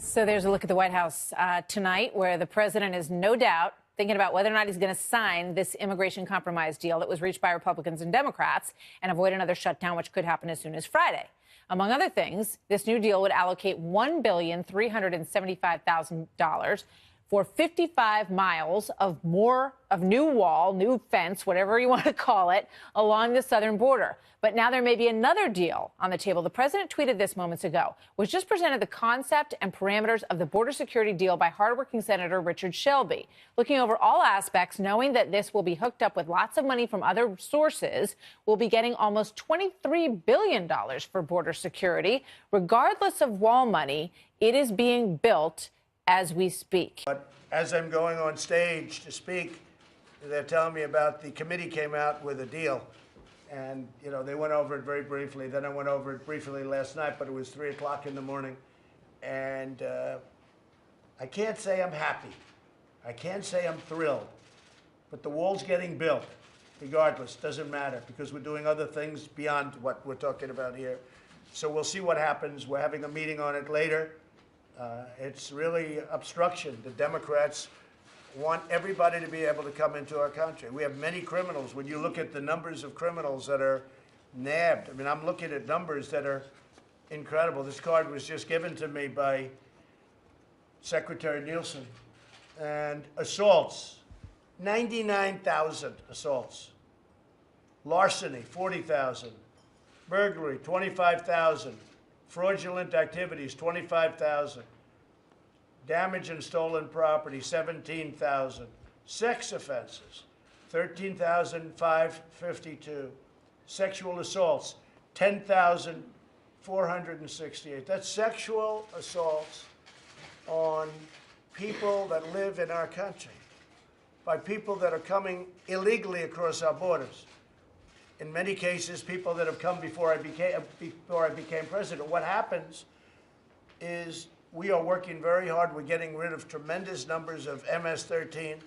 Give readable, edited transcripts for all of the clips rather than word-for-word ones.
So there's a look at the White House tonight, where the president is no doubt thinking about whether or not he's going to sign this immigration compromise deal that was reached by Republicans and Democrats and avoid another shutdown, which could happen as soon as Friday. Among other things, this new deal would allocate $1,375,000 for 55 miles of new wall, new fence, whatever you want to call it, along the southern border. But now there may be another deal on the table. The president tweeted this moments ago, which just presented the concept and parameters of the border security deal by hardworking Senator Richard Shelby. Looking over all aspects, knowing that this will be hooked up with lots of money from other sources, we'll be getting almost $23 billion for border security. Regardless of wall money, it is being built as we speak. But as I'm going on stage to speak, they're telling me about the committee came out with a deal. And, you know, they went over it very briefly. Then I went over it briefly last night, but it was 3 o'clock in the morning. And I can't say I'm happy. I can't say I'm thrilled. But the wall's getting built, regardless. Doesn't matter, because we're doing other things beyond what we're talking about here. So we'll see what happens. We're having a meeting on it later. It's really obstruction. The Democrats want everybody to be able to come into our country. We have many criminals. When you look at the numbers of criminals that are nabbed, I mean, I'm looking at numbers that are incredible. This card was just given to me by Secretary Nielsen. And assaults, 99,000 assaults. Larceny, 40,000. Burglary, 25,000. Fraudulent activities, 25,000. Damage and stolen property, 17,000. Sex offenses, 13,552. Sexual assaults, 10,468. That's sexual assaults on people that live in our country, by people that are coming illegally across our borders. In many cases, people that have come before I became president. What happens is we are working very hard. We're getting rid of tremendous numbers of MS-13.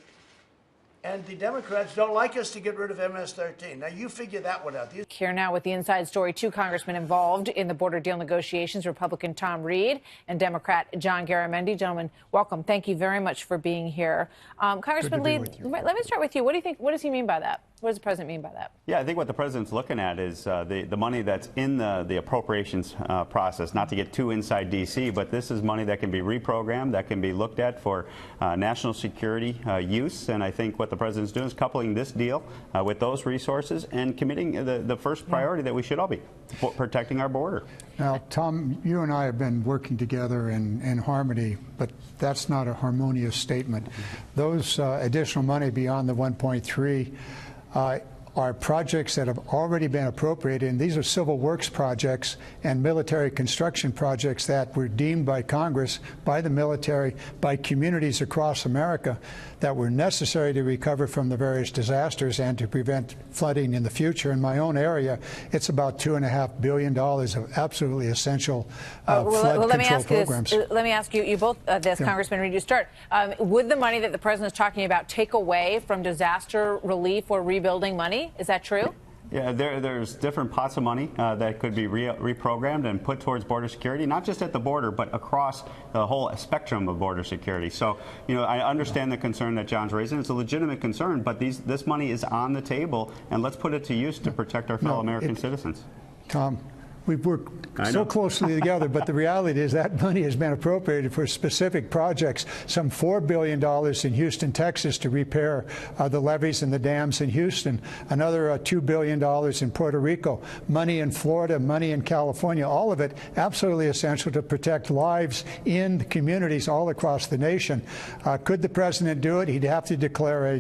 And the Democrats don't like us to get rid of MS-13. Now, you figure that one out. Here now with the inside story, two congressmen involved in the border deal negotiations, Republican Tom Reed and Democrat John Garamendi. Gentlemen, welcome. Thank you very much for being here. Congressman Lee, let me start with you. What do you think? What does he mean by that? What does the president mean by that? Yeah, I think what the president's looking at is the money that's in the appropriations process, not to get too inside D.C., but this is money that can be reprogrammed, that can be looked at for national security use. And I think what the president's doing is coupling this deal with those resources and committing the first priority that we should all be, protecting our border. Now, Tom, you and I have been working together in harmony, but that's not a harmonious statement. Those additional money beyond the 1.3 are projects that have already been appropriated, and these are civil works projects and military construction projects that were deemed by Congress, by the military, by communities across America that were necessary to recover from the various disasters and to prevent flooding in the future. In my own area, it's about $2.5 billion of absolutely essential flood control programs. Let me ask you, you both, Congressman Reed, you start. Would the money that the president is talking about take away from disaster relief or rebuilding money? Is that true? Yeah, there's different pots of money that could be reprogrammed and put towards border security, not just at the border, but across the whole spectrum of border security. So, you know, I understand the concern that John's raising. It's a legitimate concern, but this money is on the table, and let's put it to use to protect our fellow American citizens. Tom, we've worked so closely together, but the reality is that money has been appropriated for specific projects, some $4 billion in Houston, Texas, to repair the levees and the dams in Houston, another $2 billion in Puerto Rico, money in Florida, money in California, all of it absolutely essential to protect lives in the communities all across the nation. Could the president do it? He'd have to declare a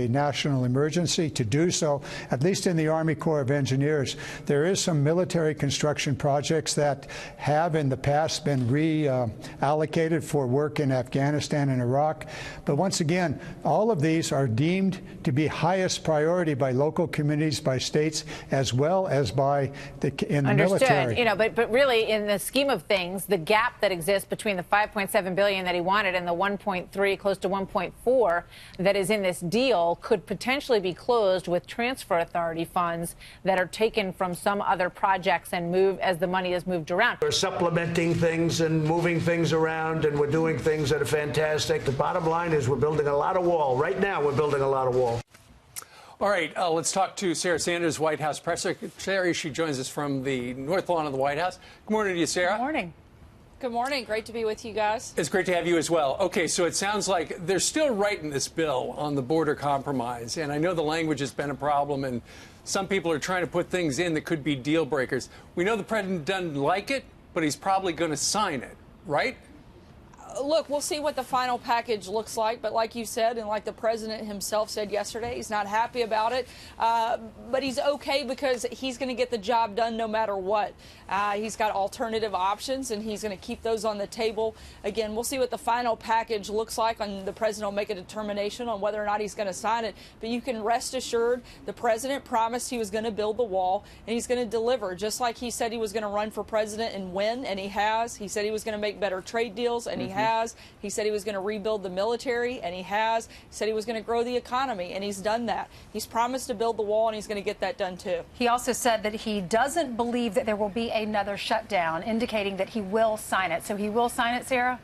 national emergency. To do so, at least in the Army Corps of Engineers, there is some military construction projects that have in the past been reallocated for work in Afghanistan and Iraq. But once again, all of these are deemed to be highest priority by local communities, by states, as well as by the military. You know, but really, in the scheme of things, the gap that exists between the $5.7 billion that he wanted and the 1.3, close to 1.4 that is in this deal could potentially be closed with transfer authority funds that are taken from some other projects and move as the money is moved around. We're supplementing things and moving things around and we're doing things that are fantastic. The bottom line is we're building a lot of wall. Right now, we're building a lot of wall. All right, let's talk to Sarah Sanders, White House press secretary. She joins us from the North Lawn of the White House. Good morning to you, Sarah. Good morning. Good morning. Great to be with you guys. It's great to have you as well. Okay, so it sounds like they're still writing this bill on the border compromise, and I know the language has been a problem, and some people are trying to put things in that could be deal breakers. We know the president doesn't like it, but he's probably going to sign it, right? Look, we'll see what the final package looks like. But like you said, and like the president himself said yesterday, he's not happy about it. But he's okay because he's going to get the job done no matter what. He's got alternative options, and he's going to keep those on the table. Again, we'll see what the final package looks like, and the president will make a determination on whether or not he's going to sign it. But you can rest assured the president promised he was going to build the wall, and he's going to deliver. Just like he said he was going to run for president and win, and he has. He said he was going to make better trade deals, and he has. He said he was going to rebuild the military, and he has. He said he was going to grow the economy, and he's done that. He's promised to build the wall, and he's going to get that done, too. He also said that he doesn't believe that there will be another shutdown, indicating that he will sign it. So he will sign it, Sarah?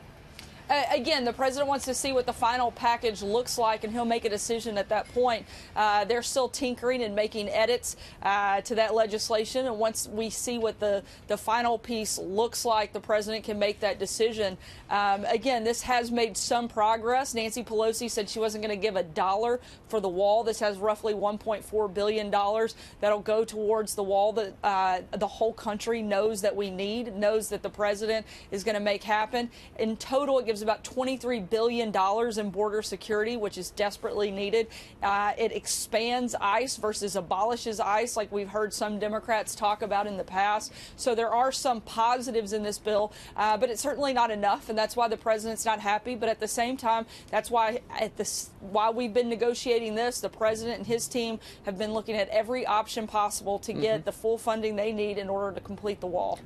Again, the president wants to see what the final package looks like, and he'll make a decision at that point. They're still tinkering and making edits to that legislation, and once we see what the final piece looks like, the president can make that decision. Again, this has made some progress. Nancy Pelosi said she wasn't going to give $1 for the wall. This has roughly $1.4 billion that'll go towards the wall that the whole country knows that we need, knows that the president is going to make happen. In total, it gives about $23 billion in border security, which is desperately needed. It expands ICE versus abolishes ICE, like we've heard some Democrats talk about in the past. So there are some positives in this bill, but it's certainly not enough, and that's why the president's not happy. But at the same time, that's why while we've been negotiating this, the president and his team have been looking at every option possible to get the full funding they need in order to complete the wall.